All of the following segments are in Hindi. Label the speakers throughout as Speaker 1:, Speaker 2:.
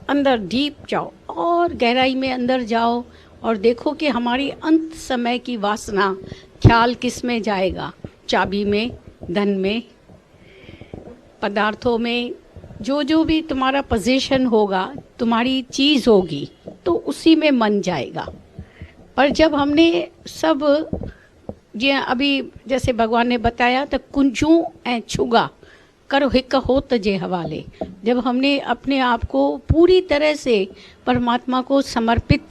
Speaker 1: अंदर डीप जाओ और गहराई में अंदर जाओ और देखो कि हमारी अंत समय की वासना, ख्याल किस में जाएगा? चाबी में, धन में, पदार्थों में। जो जो भी तुम्हारा पोजीशन होगा, तुम्हारी चीज़ होगी, तो उसी में मन जाएगा। पर जब हमने सब जी अभी जैसे भगवान ने बताया तो कुंजू ऐं छुगा करो हिक होत जे हवाले, जब हमने अपने आप को पूरी तरह से परमात्मा को समर्पित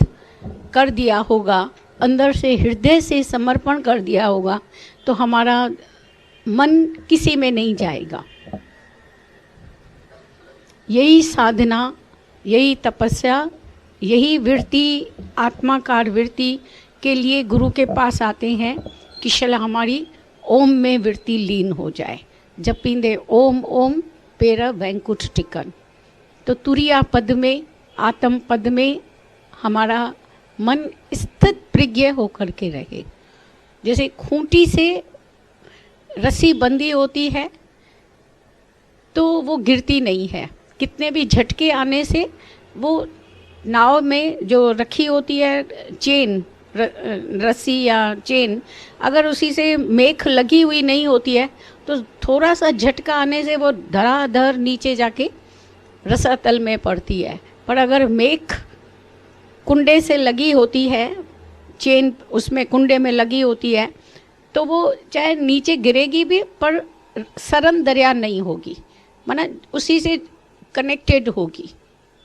Speaker 1: कर दिया होगा, अंदर से हृदय से समर्पण कर दिया होगा, तो हमारा मन किसी में नहीं जाएगा। यही साधना, यही तपस्या, यही वृत्ति, आत्माकार वृत्ति के लिए गुरु के पास आते हैं कि शला हमारी ओम में वृत्ति लीन हो जाए। जपींदे ओम ओम पेर वैंकुट टिकन। तो तुरिया पद में, आत्म पद में हमारा मन स्थित प्रज्ञ होकर के रहे। जैसे खूंटी से रस्सी बंधी होती है तो वो गिरती नहीं है, कितने भी झटके आने से वो नाव में जो रखी होती है चेन, रस्सी या चेन, अगर उसी से मेख लगी हुई नहीं होती है तो थोड़ा सा झटका आने से वो धड़ाधड़ नीचे जाके रसातल में पड़ती है। पर अगर मेख कुंडे से लगी होती है, चेन उसमें कुंडे में लगी होती है, तो वो चाहे नीचे गिरेगी भी पर सरन दरिया नहीं होगी, माना उसी से कनेक्टेड होगी,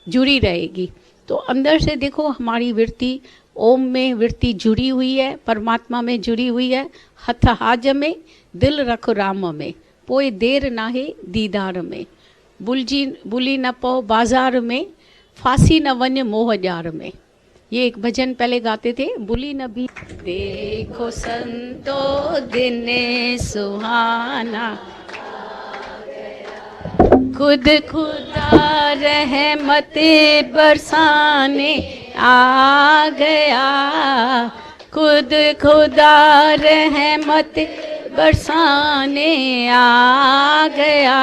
Speaker 1: जुड़ी रहेगी। तो अंदर से देखो हमारी वृत्ति ओम में वृत्ति जुड़ी हुई है, परमात्मा में जुड़ी हुई है। हथ हाज में, दिल रख राम में, पोए देर नाहे दीदार में, बुली न पो बाजार में, फांसी न वन मोह जार में। ये एक भजन पहले गाते थे, बुली न भी। देखो संतो दिन सुहाना, खुद खुदा रहमत बरसाने आ गया, खुद खुदा रहमत बरसाने आ गया।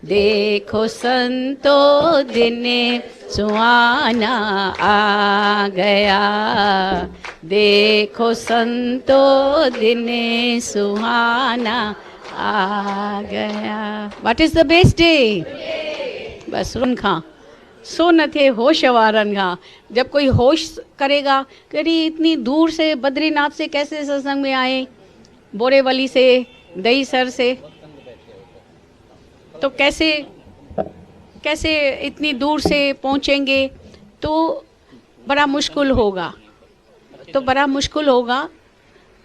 Speaker 1: देखो संतो दिन सुहाना आ गया, देखो संतो दिन सुहाना आ गया। What is the best day? बस उन खां सो न थे होश वारन खां। जब कोई होश करेगा कि अरे इतनी दूर से बद्रीनाथ से कैसे सत्संग में आए, बोरेवली से, दहीसर से, तो कैसे कैसे इतनी दूर से पहुंचेंगे, तो बड़ा मुश्किल होगा, तो बड़ा मुश्किल होगा।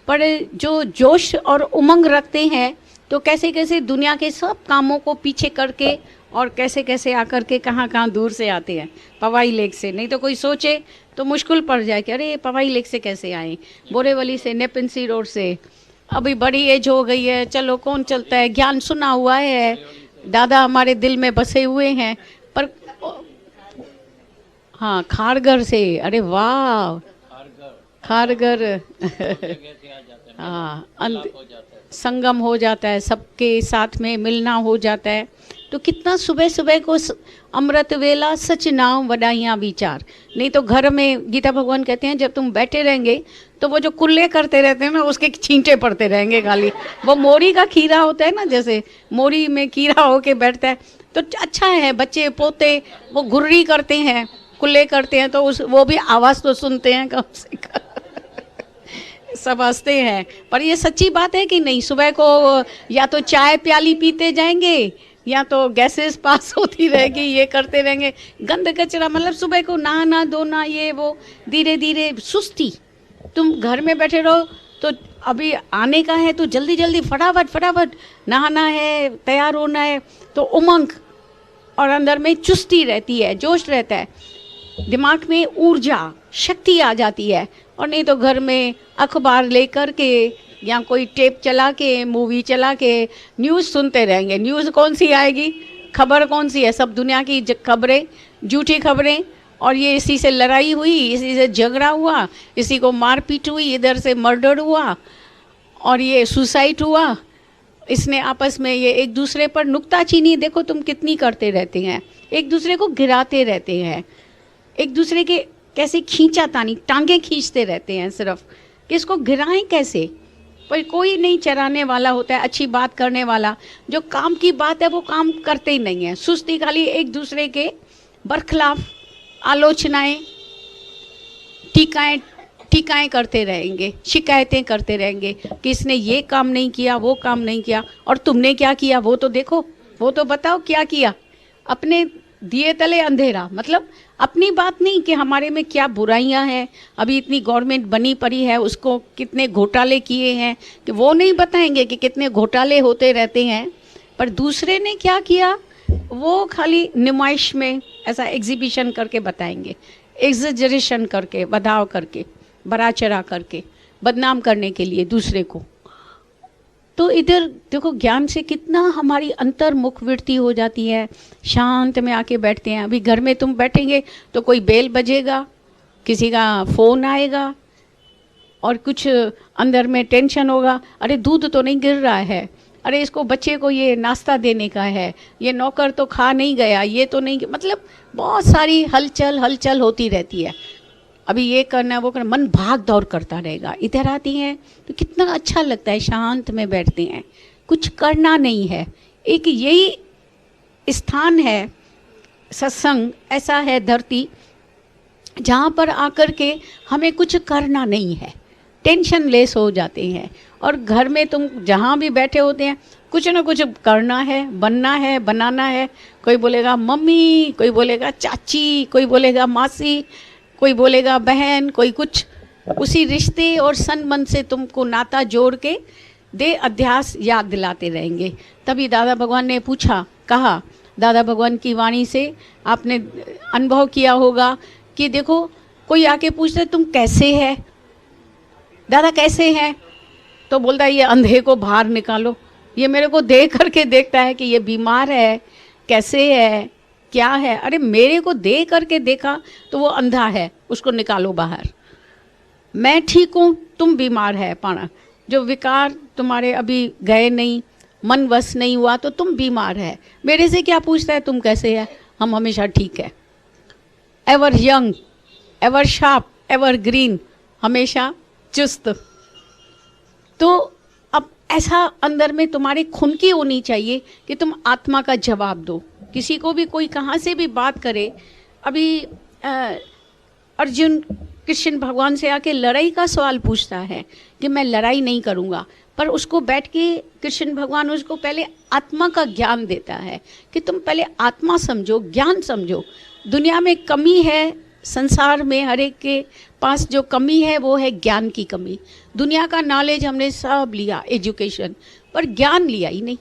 Speaker 1: पर जो जोश और उमंग रखते हैं तो कैसे कैसे दुनिया के सब कामों को पीछे करके और कैसे कैसे आकर के कहाँ कहाँ दूर से आते हैं, पवाई लेक से। नहीं तो कोई सोचे तो मुश्किल पड़ जाए कि अरे पवाई लेक से कैसे आए, बोरेवली से, नेपिंसी रोड से। अभी बड़ी एज हो गई है, चलो कौन चलता है, ज्ञान सुना हुआ है, दादा हमारे दिल में बसे हुए हैं। पर हाँ, खारगर से, अरे वाह, खारगर हाँ, संगम हो जाता है, सबके साथ में मिलना हो जाता है। तो कितना सुबह सुबह को अमृत वेला सच नाम वडाइयाँ विचार। नहीं तो घर में गीता भगवान कहते हैं जब तुम बैठे रहेंगे तो वो जो कुल्ले करते रहते हैं ना, उसके छींटे पड़ते रहेंगे खाली। वो मोरी का खीरा होता है ना, जैसे मोरी में कीड़ा होके बैठता है, तो अच्छा है, बच्चे पोते वो घुर्री करते हैं, कुल्ले करते हैं, तो उस वो भी आवाज़ तो सुनते हैं कम से कम। सब हंसते हैं, पर ये सच्ची बात है कि नहीं? सुबह को या तो चाय प्याली पीते जाएंगे या तो गैसेस पास होती रहेगी, ये करते रहेंगे, गंद कचरा, मतलब सुबह को नहाना धोना, ये वो, धीरे धीरे सुस्ती। तुम घर में बैठे रहो तो अभी आने का है तो जल्दी जल्दी फटाफट फटाफट नहाना है, तैयार होना है, तो उमंग और अंदर में चुस्ती रहती है, जोश रहता है, दिमाग में ऊर्जा शक्ति आ जाती है। और नहीं तो घर में अखबार लेकर के या कोई टेप चला के, मूवी चला के न्यूज़ सुनते रहेंगे। न्यूज़ कौन सी आएगी, खबर कौन सी है? सब दुनिया की खबरें, झूठी खबरें। और ये इसी से लड़ाई हुई, इसी से झगड़ा हुआ, इसी को मारपीट हुई, इधर से मर्डर हुआ और ये सुसाइड हुआ, इसने आपस में ये एक दूसरे पर नुक्ताचीनी देखो तुम कितनी करते रहते हैं। एक दूसरे को गिराते रहते हैं, एक दूसरे के कैसे खींचातानी टांगे खींचते रहते हैं सिर्फ कि इसको गिराएं कैसे। पर कोई नहीं चराने वाला होता है, अच्छी बात करने वाला। जो काम की बात है वो काम करते ही नहीं है, सुस्ती खाली एक दूसरे के बरखिलाफ आलोचनाएं टीकाएं करते रहेंगे, शिकायतें करते रहेंगे कि इसने ये काम नहीं किया, वो काम नहीं किया, और तुमने क्या किया वो तो देखो, वो तो बताओ क्या किया। अपने दिए तले अंधेरा, मतलब अपनी बात नहीं कि हमारे में क्या बुराइयां हैं, अभी इतनी गवर्नमेंट बनी पड़ी है उसको कितने घोटाले किए हैं, कि वो नहीं बताएंगे कि कितने घोटाले होते रहते हैं। पर दूसरे ने क्या किया वो खाली नुमाइश में ऐसा एग्जीबिशन करके बताएंगे, एग्जेजरेशन करके, बधाव करके, बड़ा चढ़ा करके, बदनाम करने के लिए दूसरे को। तो इधर देखो ज्ञान से कितना हमारी अंतर्मुख वृत्ति हो जाती है, शांत में आके बैठते हैं। अभी घर में तुम बैठेंगे तो कोई बेल बजेगा, किसी का फ़ोन आएगा और कुछ अंदर में टेंशन होगा, अरे दूध तो नहीं गिर रहा है, अरे इसको बच्चे को ये नाश्ता देने का है, ये नौकर तो खा नहीं गया, ये तो नहीं, मतलब बहुत सारी हलचल होती रहती है। अभी ये करना वो करना, मन भाग दौड़ करता रहेगा। इधर आती हैं तो कितना अच्छा लगता है, शांत में बैठते हैं, कुछ करना नहीं है। एक यही स्थान है सत्संग, ऐसा है धरती जहाँ पर आकर के हमें कुछ करना नहीं है, टेंशन लेस हो जाते हैं। और घर में तुम जहाँ भी बैठे होते हैं कुछ ना कुछ करना है, बनना है, बनाना है। कोई बोलेगा मम्मी, कोई बोलेगा चाची, कोई बोलेगा मासी, कोई बोलेगा बहन, कोई कुछ। उसी रिश्ते और संबंध से तुमको नाता जोड़ के दे अध्यास याद दिलाते रहेंगे। तभी दादा भगवान ने कहा दादा भगवान की वाणी से आपने अनुभव किया होगा कि देखो कोई आके पूछता है तुम कैसे है, दादा कैसे हैं, तो बोलता है ये अंधे को बाहर निकालो। ये मेरे को देख करके देखता है कि ये बीमार है, कैसे है, क्या है। अरे मेरे को देख करके देखा तो वो अंधा है, उसको निकालो बाहर। मैं ठीक हूँ, तुम बीमार है, पाना जो विकार तुम्हारे अभी गए नहीं, मन वश नहीं हुआ, तो तुम बीमार है। मेरे से क्या पूछता है तुम कैसे है, हम हमेशा ठीक है। Ever young, ever sharp, ever green, हमेशा चुस्त। तो अब ऐसा अंदर में तुम्हारे खून की होनी चाहिए कि तुम आत्मा का जवाब दो। किसी को भी कोई कहाँ से भी बात करे, अभी अर्जुन कृष्ण भगवान से आके लड़ाई का सवाल पूछता है कि मैं लड़ाई नहीं करूँगा, पर उसको बैठ के कृष्ण भगवान उसको पहले आत्मा का ज्ञान देता है कि तुम पहले आत्मा समझो, ज्ञान समझो। दुनिया में कमी है, संसार में हर एक के पास जो कमी है वो है ज्ञान की कमी। दुनिया का नॉलेज हमने सब लिया, एजुकेशन, पर ज्ञान लिया ही नहीं।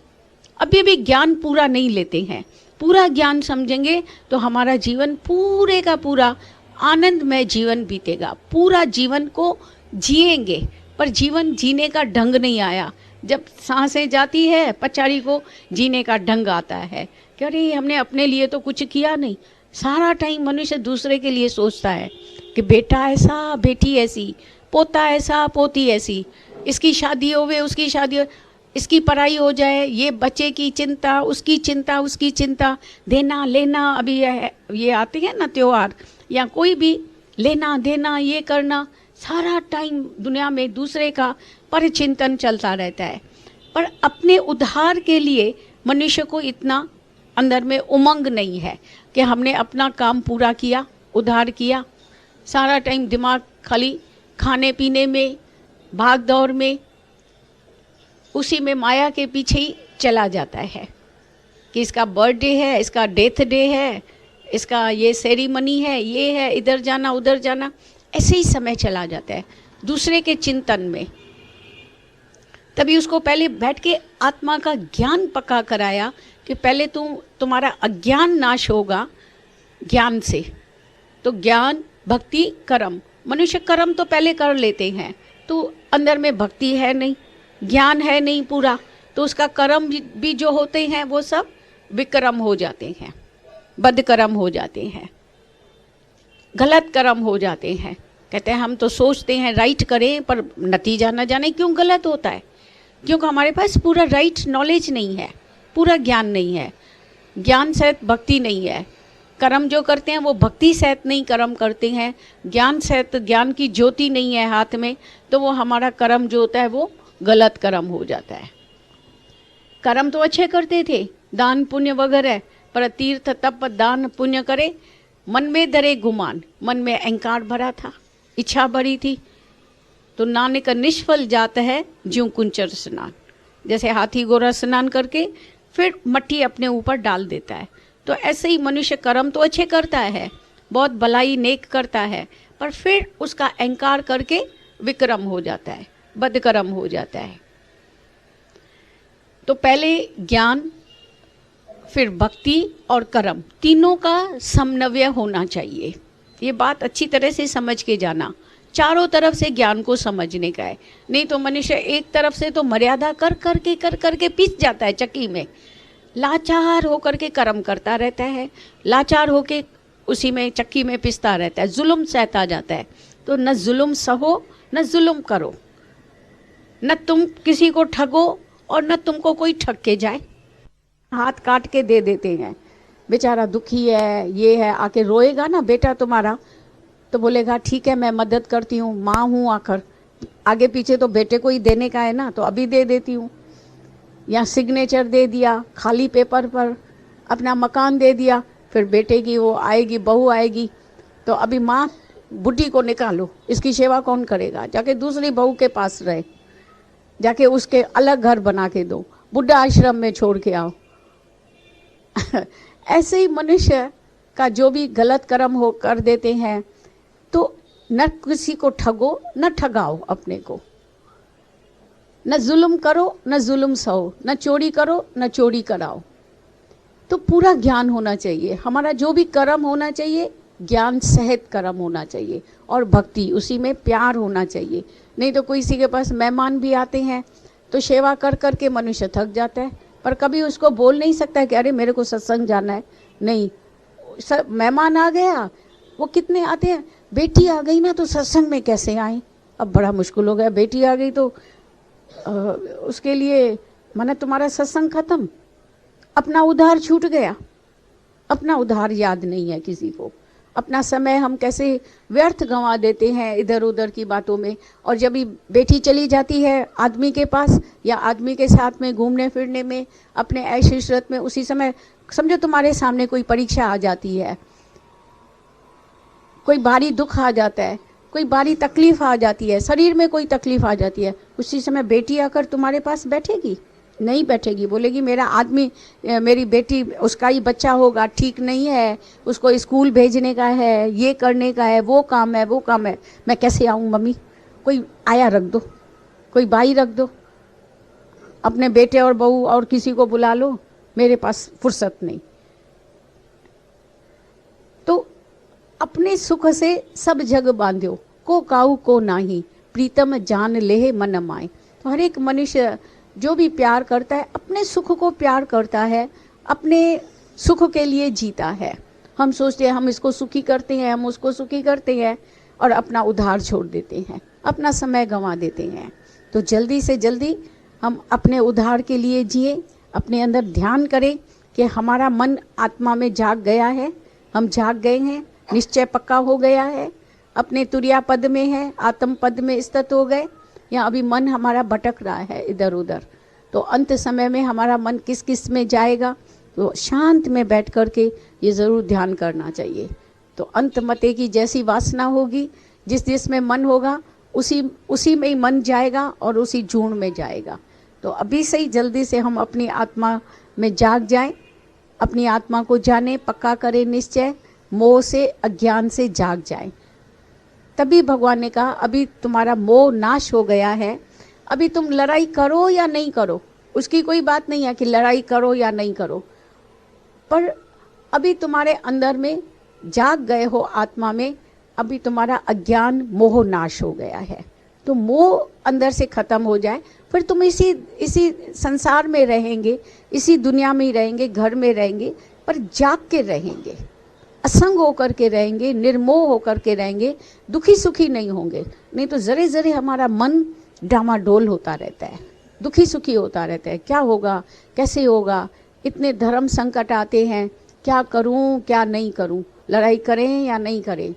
Speaker 1: अभी भी ज्ञान पूरा नहीं लेते हैं। पूरा ज्ञान समझेंगे तो हमारा जीवन पूरे का पूरा आनंदमय जीवन बीतेगा, पूरा जीवन को जिएंगे। पर जीवन जीने का ढंग नहीं आया। जब सांसें जाती है पचारी को जीने का ढंग आता है कि अरे हमने अपने लिए तो कुछ किया नहीं। सारा टाइम मनुष्य दूसरे के लिए सोचता है कि बेटा ऐसा, बेटी ऐसी, पोता ऐसा, पोती ऐसी, इसकी शादी होवे, उसकी शादी हो, इसकी पढ़ाई हो जाए, ये बच्चे की चिंता, उसकी चिंता, उसकी चिंता, देना लेना। अभी ये आते हैं ना त्योहार या कोई भी लेना देना, ये करना, सारा टाइम दुनिया में दूसरे का परिचिंतन चलता रहता है। पर अपने उद्धार के लिए मनुष्य को इतना अंदर में उमंग नहीं है कि हमने अपना काम पूरा किया, उद्धार किया। सारा टाइम दिमाग खाली खाने पीने में, भाग दौड़ में, उसी में माया के पीछे ही चला जाता है कि इसका बर्थडे है, इसका डेथ डे है, इसका ये सेरेमनी है, ये है, इधर जाना उधर जाना, ऐसे ही समय चला जाता है दूसरे के चिंतन में। तभी उसको पहले बैठ के आत्मा का ज्ञान पक्का कराया कि पहले तुम्हारा अज्ञान नाश होगा ज्ञान से। तो ज्ञान, भक्ति, कर्म। मनुष्य कर्म तो पहले कर लेते हैं, तो अंदर में भक्ति है नहीं, ज्ञान है नहीं पूरा, तो उसका कर्म भी जो होते हैं वो सब विकर्म हो जाते हैं, बदकर्म हो जाते हैं, गलत कर्म हो जाते हैं। कहते हैं हम तो सोचते हैं राइट करें, पर नतीजा न जाने क्यों गलत होता है, क्योंकि हमारे पास पूरा राइट नॉलेज नहीं है, पूरा ज्ञान नहीं है। ज्ञान सहित भक्ति नहीं है, कर्म जो करते हैं वो भक्ति सहित नहीं कर्म करते हैं, ज्ञान सहित, ज्ञान की ज्योति नहीं है हाथ में, तो वो हमारा कर्म जो होता है वो गलत कर्म हो जाता है। कर्म तो अच्छे करते थे, दान पुण्य वगैरह, पर तीर्थ तप दान पुण्य करे, मन में धरे गुमान, मन में अहंकार भरा था, इच्छा भरी थी। तो नानक निष्फल जाता है ज्यों कुंचर स्नान, जैसे हाथी घोड़ा स्नान करके फिर मट्टी अपने ऊपर डाल देता है। तो ऐसे ही मनुष्य कर्म तो अच्छे करता है, बहुत भलाई नेक करता है, पर फिर उसका अहंकार करके विक्रम हो जाता है, बदकर्म हो जाता है। तो पहले ज्ञान, फिर भक्ति और कर्म, तीनों का समन्वय होना चाहिए। ये बात अच्छी तरह से समझ के जाना, चारों तरफ से ज्ञान को समझने का है। नहीं तो मनुष्य एक तरफ से तो मर्यादा कर करके पिस जाता है चक्की में, लाचार होकर के कर्म करता रहता है, लाचार होके उसी में चक्की में पिसता रहता है, जुल्म सहता जाता है। तो न जुल्म सहो न जुल्म करो, न तुम किसी को ठगो और न तुमको कोई ठग के जाए। हाथ काट के दे देते हैं, बेचारा दुखी है, ये है, आके रोएगा ना बेटा तुम्हारा, तो बोलेगा ठीक है मैं मदद करती हूँ, माँ हूँ आकर, आगे पीछे तो बेटे को ही देने का है ना, तो अभी दे देती हूँ। या सिग्नेचर दे दिया खाली पेपर पर, अपना मकान दे दिया, फिर बेटे की वो आएगी, बहू आएगी, तो अभी माँ बुढ़ी को निकालो, इसकी सेवा कौन करेगा, जाके दूसरी बहू के पास रहे, जाके उसके अलग घर बना के दो, बुढ़ा आश्रम में छोड़ के आओ। ऐसे ही मनुष्य का जो भी गलत कर्म हो कर देते हैं, तो न किसी को ठगो न ठगाओ अपने को, न जुल्म करो न जुल्म सहो, न चोरी करो न चोरी कराओ। तो पूरा ज्ञान होना चाहिए, हमारा जो भी कर्म होना चाहिए ज्ञान सहित कर्म होना चाहिए, और भक्ति, उसी में प्यार होना चाहिए। नहीं तो किसी के पास मेहमान भी आते हैं तो सेवा कर करके मनुष्य थक जाता है, पर कभी उसको बोल नहीं सकता है कि अरे मेरे को सत्संग जाना है। नहीं, मेहमान आ गया, वो कितने आते हैं, बेटी आ गई ना तो सत्संग में कैसे आए, अब बड़ा मुश्किल हो गया, बेटी आ गई तो उसके लिए माने तुम्हारा सत्संग खत्म, अपना उधार छूट गया। अपना उधार याद नहीं है किसी को, अपना समय हम कैसे व्यर्थ गंवा देते हैं इधर उधर की बातों में। और जब भी बेटी चली जाती है आदमी के पास या आदमी के साथ में घूमने फिरने में, अपने ऐश इशरत में, उसी समय समझो तुम्हारे सामने कोई परीक्षा आ जाती है, कोई भारी दुख आ जाता है, कोई भारी तकलीफ आ जाती है, शरीर में कोई तकलीफ आ जाती है, उसी समय बेटी आकर तुम्हारे पास बैठेगी? नहीं बैठेगी, बोलेगी मेरा आदमी, मेरी बेटी, उसका ही बच्चा होगा, ठीक नहीं है, उसको स्कूल भेजने का है, ये करने का है, वो काम है, वो काम है, मैं कैसे आऊँ मम्मी, कोई आया रख दो, कोई भाई रख दो, अपने बेटे और बहू और किसी को बुला लो, मेरे पास फुर्सत नहीं। तो अपने सुख से सब जग बांध्यो, को काऊ को नाही, प्रीतम जान लेहे मन माए। तो हर एक मनुष्य जो भी प्यार करता है, अपने सुख को प्यार करता है, अपने सुख के लिए जीता है। हम सोचते हैं हम इसको सुखी करते हैं, हम उसको सुखी करते हैं, और अपना उधार छोड़ देते हैं, अपना समय गंवा देते हैं। तो जल्दी से जल्दी हम अपने उधार के लिए जिए, अपने अंदर ध्यान करें कि हमारा मन आत्मा में जाग गया है, हम जाग गए हैं, निश्चय पक्का हो गया है, अपने तुरिया पद में है, आत्म पद में स्थित हो गए, या अभी मन हमारा भटक रहा है इधर उधर। तो अंत समय में हमारा मन किस किस में जाएगा, तो शांत में बैठ कर के ये ज़रूर ध्यान करना चाहिए। तो अंत मते की जैसी वासना होगी, जिस में मन होगा उसी में ही मन जाएगा और उसी जून में जाएगा। तो अभी से ही जल्दी से हम अपनी आत्मा में जाग जाएं, अपनी आत्मा को जाने, पक्का करें निश्चय, मोह से अज्ञान से जाग जाएं। तभी भगवान ने कहा अभी तुम्हारा मोह नाश हो गया है, अभी तुम लड़ाई करो या नहीं करो, उसकी कोई बात नहीं है कि लड़ाई करो या नहीं करो, पर अभी तुम्हारे अंदर में जाग गए हो आत्मा में, अभी तुम्हारा अज्ञान मोह नाश हो गया है। तो मोह अंदर से खत्म हो जाए, फिर तुम इसी संसार में रहेंगे, इसी दुनिया में ही रहेंगे, घर में रहेंगे, पर जाग के रहेंगे, असंग होकर के रहेंगे, निर्मोह होकर के रहेंगे, दुखी सुखी नहीं होंगे। नहीं तो जरे जरे हमारा मन डामाडोल होता रहता है, दुखी सुखी होता रहता है, क्या होगा, कैसे होगा, इतने धर्म संकट आते हैं, क्या करूं क्या नहीं करूं, लड़ाई करें या नहीं करें,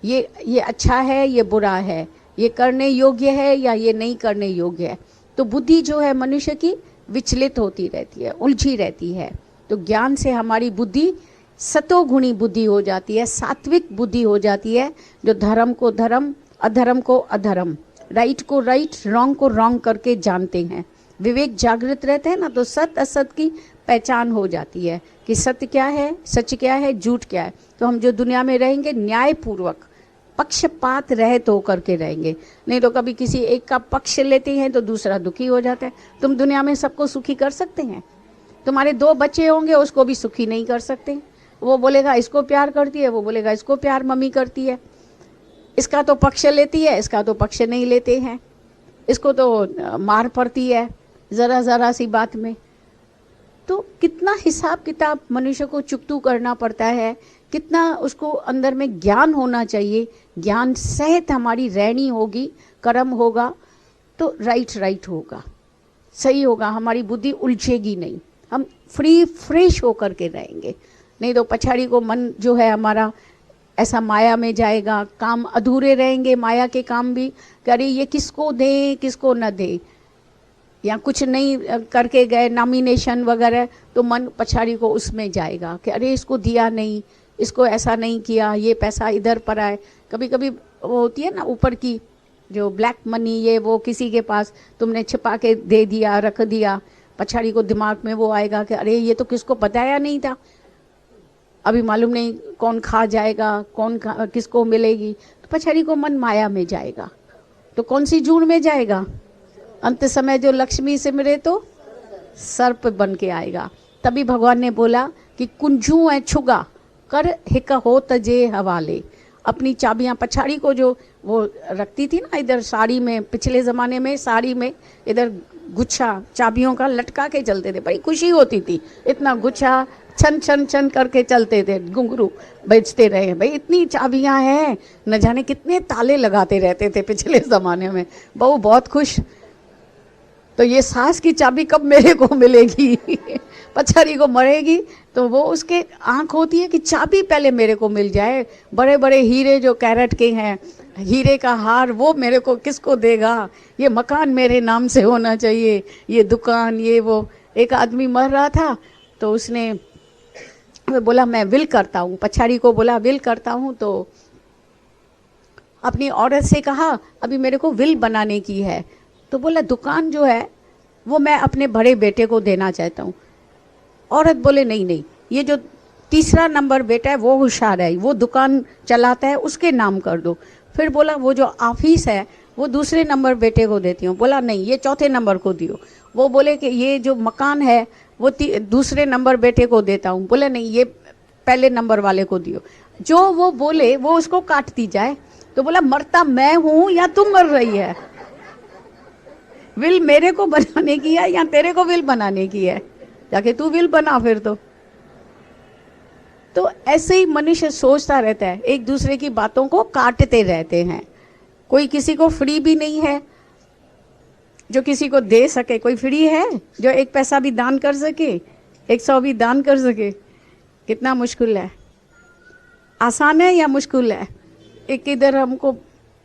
Speaker 1: ये अच्छा है ये बुरा है, ये करने योग्य है या ये नहीं करने योग्य है। तो बुद्धि जो है मनुष्य की विचलित होती रहती है, उलझी रहती है। तो ज्ञान से हमारी बुद्धि सतोगुणी बुद्धि हो जाती है, सात्विक बुद्धि हो जाती है, जो धर्म को धर्म, अधर्म को अधर्म, राइट को राइट, रॉन्ग को रॉन्ग करके जानते हैं। विवेक जागृत रहते हैं ना, तो सत्य असत की पहचान हो जाती है कि सत्य क्या है, सच क्या है, झूठ क्या है। तो हम जो दुनिया में रहेंगे न्यायपूर्वक पक्षपात रहित होकर के रहेंगे, नहीं तो कभी किसी एक का पक्ष लेते हैं तो दूसरा दुखी हो जाता है। तुम दुनिया में सबको सुखी कर सकते हैं? तुम्हारे 2 बच्चे होंगे, उसको भी सुखी नहीं कर सकते। वो बोलेगा इसको प्यार करती है, वो बोलेगा इसको प्यार मम्मी करती है, इसका तो पक्ष लेती है, इसका तो पक्ष नहीं लेते हैं, इसको तो मार पड़ती है ज़रा ज़रा सी बात में। तो कितना हिसाब किताब मनुष्य को चुकतू करना पड़ता है, कितना उसको अंदर में ज्ञान होना चाहिए। ज्ञान सहित हमारी रहनी होगी, कर्म होगा तो राइट होगा, सही होगा, हमारी बुद्धि उलझेगी नहीं, हम फ्रेश होकर के रहेंगे। नहीं तो पछाड़ी को मन जो है हमारा ऐसा माया में जाएगा, काम अधूरे रहेंगे, माया के काम भी, कि अरे ये किसको दें किसको न दें, या कुछ नहीं करके गए नॉमिनेशन वगैरह, तो मन पछाड़ी को उसमें जाएगा कि अरे इसको दिया नहीं, इसको ऐसा नहीं किया, ये पैसा इधर पर आए। कभी कभी वो होती है ना ऊपर की जो ब्लैक मनी, ये वो किसी के पास तुमने छिपा के दे दिया, रख दिया, पछाड़ी को दिमाग में वो आएगा कि अरे ये तो किसको बताया नहीं था, अभी मालूम नहीं कौन खा जाएगा, किसको मिलेगी। तो पछाड़ी को मन माया में जाएगा, तो कौन सी जून में जाएगा? अंत समय जो लक्ष्मी से मिले तो सर्प बन के आएगा। तभी भगवान ने बोला कि कुंजू है छुगा कर हिक हो तजे हवाले। अपनी चाबियां पछाड़ी को जो वो रखती थी ना इधर साड़ी में, पिछले ज़माने में साड़ी में इधर गुच्छा चाबियों का लटका के चलते थे, बड़ी खुशी होती थी, इतना गुच्छा छन छन छन करके चलते थे, घुंघरू बेचते रहे। भाई इतनी चाबियां हैं, न जाने कितने ताले लगाते रहते थे पिछले ज़माने में। बहू बहुत खुश, तो ये सास की चाबी कब मेरे को मिलेगी पछाड़ी को मरेगी तो वो उसके आंख होती है कि चाबी पहले मेरे को मिल जाए। बड़े बड़े हीरे जो कैरेट के हैं, हीरे का हार, वो मेरे को किसको देगा, ये मकान मेरे नाम से होना चाहिए, ये दुकान, ये वो। एक आदमी मर रहा था तो उसने बोला मैं विल करता हूँ, पछाड़ी को बोला विल करता हूँ, तो अपनी औरत से कहा अभी मेरे को विल बनाने की है, तो बोला दुकान जो है वो मैं अपने बड़े बेटे को देना चाहता हूँ। औरत बोले नहीं नहीं, ये जो तीसरा नंबर बेटा है वो होशियार है, वो दुकान चलाता है, उसके नाम कर दो। फिर बोला वो जो ऑफिस है वो दूसरे नंबर बेटे को देती हूँ। बोला नहीं, ये चौथे नंबर को दियो। वो बोले कि ये जो मकान है वो दूसरे नंबर बेटे को देता हूँ। बोले नहीं, ये पहले नंबर वाले को दियो। जो वो बोले वो उसको काटती जाए। तो बोला मरता मैं हूँ या तुम मर रही है? विल मेरे को बनाने की है या तेरे को विल बनाने की है? जाके तू विल बना फिर। तो ऐसे ही मनुष्य सोचता रहता है, एक दूसरे की बातों को काटते रहते हैं। कोई किसी को फ्री भी नहीं है जो किसी को दे सके। कोई फ्री है जो 1 पैसा भी दान कर सके, 100 भी दान कर सके? कितना मुश्किल है। आसान है या मुश्किल है? एक इधर हमको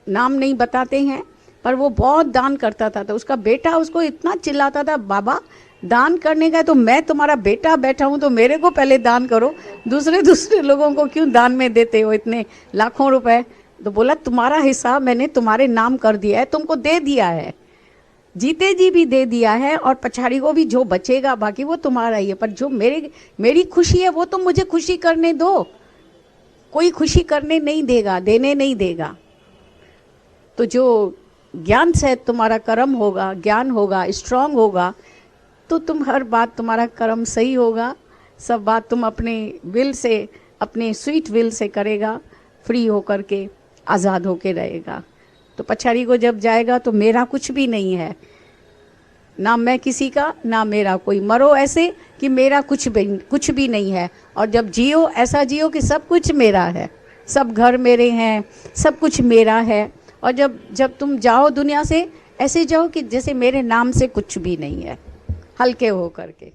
Speaker 1: नाम नहीं बताते हैं, पर वो बहुत दान करता था। तो उसका बेटा उसको इतना चिल्लाता था, बाबा दान करने का तो मैं तुम्हारा बेटा बैठा हूँ, तो मेरे को पहले दान करो, दूसरे लोगों को क्यों दान में देते हो इतने लाखों रुपए? तो बोला तुम्हारा हिस्सा मैंने तुम्हारे नाम कर दिया है, तुमको दे दिया है, जीते जी भी दे दिया है, और पछाड़ी को भी जो बचेगा बाकी वो तुम्हारा ही है। पर जो मेरी खुशी है वो तो मुझे खुशी करने दो। कोई खुशी करने नहीं देगा, देने नहीं देगा। तो जो ज्ञान से तुम्हारा कर्म होगा, ज्ञान होगा, स्ट्रांग होगा, तो तुम हर बात तुम्हारा कर्म सही होगा, सब बात तुम अपने विल से, अपने स्वीट विल से करेगा, फ्री होकर के आज़ाद होके रहेगा। तो पछाड़ी को जब जाएगा तो मेरा कुछ भी नहीं है, ना मैं किसी का, ना मेरा कोई। मरो ऐसे कि मेरा कुछ भी नहीं है, और जब जियो ऐसा जियो कि सब कुछ मेरा है, सब घर मेरे हैं, सब कुछ मेरा है। और जब तुम जाओ दुनिया से, ऐसे जाओ कि जैसे मेरे नाम से कुछ भी नहीं है, हल्के हो करके।